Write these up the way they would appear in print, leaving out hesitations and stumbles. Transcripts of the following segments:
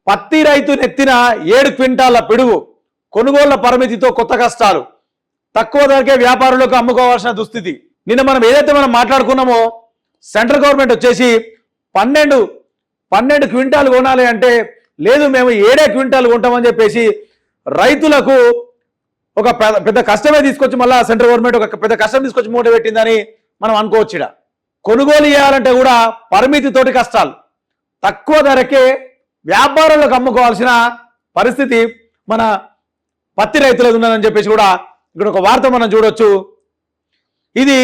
పత్తి రైతు నెత్తిన 7 క్వింటాల పిడుగు, కొనుగోళ్ల పరిమితితో కొత్త కష్టాలు, తక్కువ ధరకే వ్యాపారులకు అమ్ముకోవాల్సిన దుస్థితి. నిన్న మనం ఏదైతే మనం మాట్లాడుకున్నామో సెంట్రల్ గవర్నమెంట్ వచ్చేసి 12 క్వింటాలు కొనాలి అంటే లేదు మేము 7 క్వింటాలు కొంటామని చెప్పేసి రైతులకు ఒక పెద్ద కష్టమే తీసుకొచ్చి మళ్ళీ సెంట్రల్ గవర్నమెంట్ ఒక పెద్ద కష్టం తీసుకొచ్చి మూట పెట్టిందని మనం అనుకోవచ్చు. కొనుగోలు చేయాలంటే కూడా పరిమితితోటి కష్టాలు, తక్కువ ధరకే వ్యాపారులకు అమ్ముకోవాల్సిన పరిస్థితి మన పత్తి రైతులకు ఉన్నదని చెప్పేసి కూడా ఇక్కడ ఒక వార్త మనం చూడొచ్చు. ఇది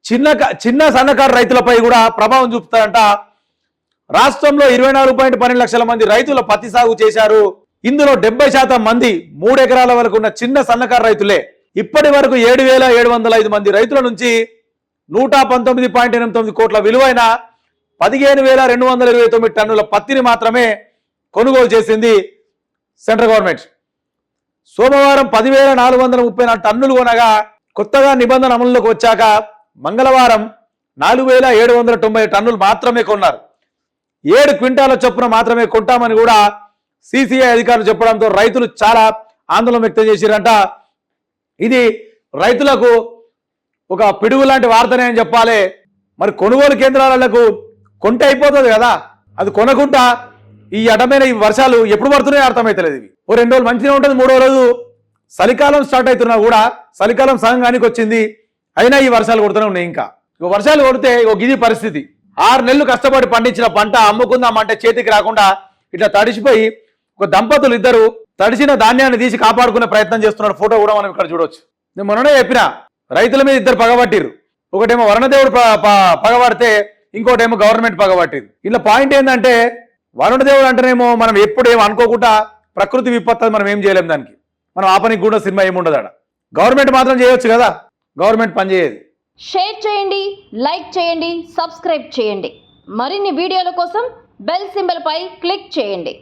చిన్న సన్నకారు రైతులపై కూడా ప్రభావం చూపుతారంట. రాష్ట్రంలో 24.12 లక్షల మంది రైతుల పత్తి సాగు చేశారు. ఇందులో 70% మంది 3 ఎకరాల వరకు ఉన్న చిన్న సన్నకారు రైతులే. ఇప్పటి వరకు 7,705 మంది రైతుల నుంచి 119.89 కోట్ల విలువైన 15,229 టన్నుల పత్తిని మాత్రమే కొనుగోలు చేసింది సెంట్రల్ గవర్నమెంట్. సోమవారం 10,434 టన్నులు కొనగా కొత్తగా నిబంధన అమలులోకి వచ్చాక మంగళవారం 4,790 టన్నులు మాత్రమే కొన్నారు. 7 క్వింటాల చొప్పున మాత్రమే కొంటామని కూడా సిసిఐ అధికారులు చెప్పడంతో రైతులు చాలా ఆందోళన వ్యక్తం చేశారంట. ఇది రైతులకు ఒక పిడుగు లాంటి వార్తనే అని చెప్పాలి. మరి కొనుగోలు కేంద్రాలకు కొంటే అయిపోతుంది కదా, అది కొనకుండా ఈ అటమైన ఈ వర్షాలు ఎప్పుడు పడుతున్నాయో అర్థమవుతలేదు. ఇవి ఓ 2 రోజులు మంచిగా ఉంటుంది, 3వ రోజు చలికాలం స్టార్ట్ అవుతున్నా కూడా చలికాలం సగంగానికి వచ్చింది, అయినా ఈ వర్షాలు కొడుతూనే ఉన్నాయి. ఇంకా వర్షాలు కొడితే ఒక ఇది పరిస్థితి. 6 నెలలు కష్టపడి పండించిన పంట అమ్ముకుందామంటే చేతికి రాకుండా ఇట్లా తడిసిపోయి ఒక దంపతులు ఇద్దరు తడిసిన ధాన్యాన్ని తీసి కాపాడుకునే ప్రయత్నం చేస్తున్న ఫోటో కూడా మనం ఇక్కడ చూడొచ్చు. నేను మొన్ననే చెప్పిన రైతుల మీద ఇద్దరు పగబట్టిరు. ఒకటేమో వరుణదేవుడు పగబడితే ఇంకోటేమో గవర్నమెంట్ పగబట్టిరు. ఇలా పాయింట్ ఏంటంటే వరుణదేవుడు అంటేనేమో మనం ఎప్పుడు ఏమో అనుకోకుండా ప్రకృతి విపత్తు మనం ఏం చేయలేం, దానికి మనం ఆపనికి కూడా సినిమా ఏముండదు. ఆడ గవర్నమెంట్ మాత్రం చేయొచ్చు కదా, గవర్నమెంట్ పని చేయదు. షేర్ చేయండి, లైక్ చేయండి, సబ్స్క్రైబ్ చేయండి. మరిన్ని వీడియోల కోసం బెల్ సింబల్ పై క్లిక్ చేయండి.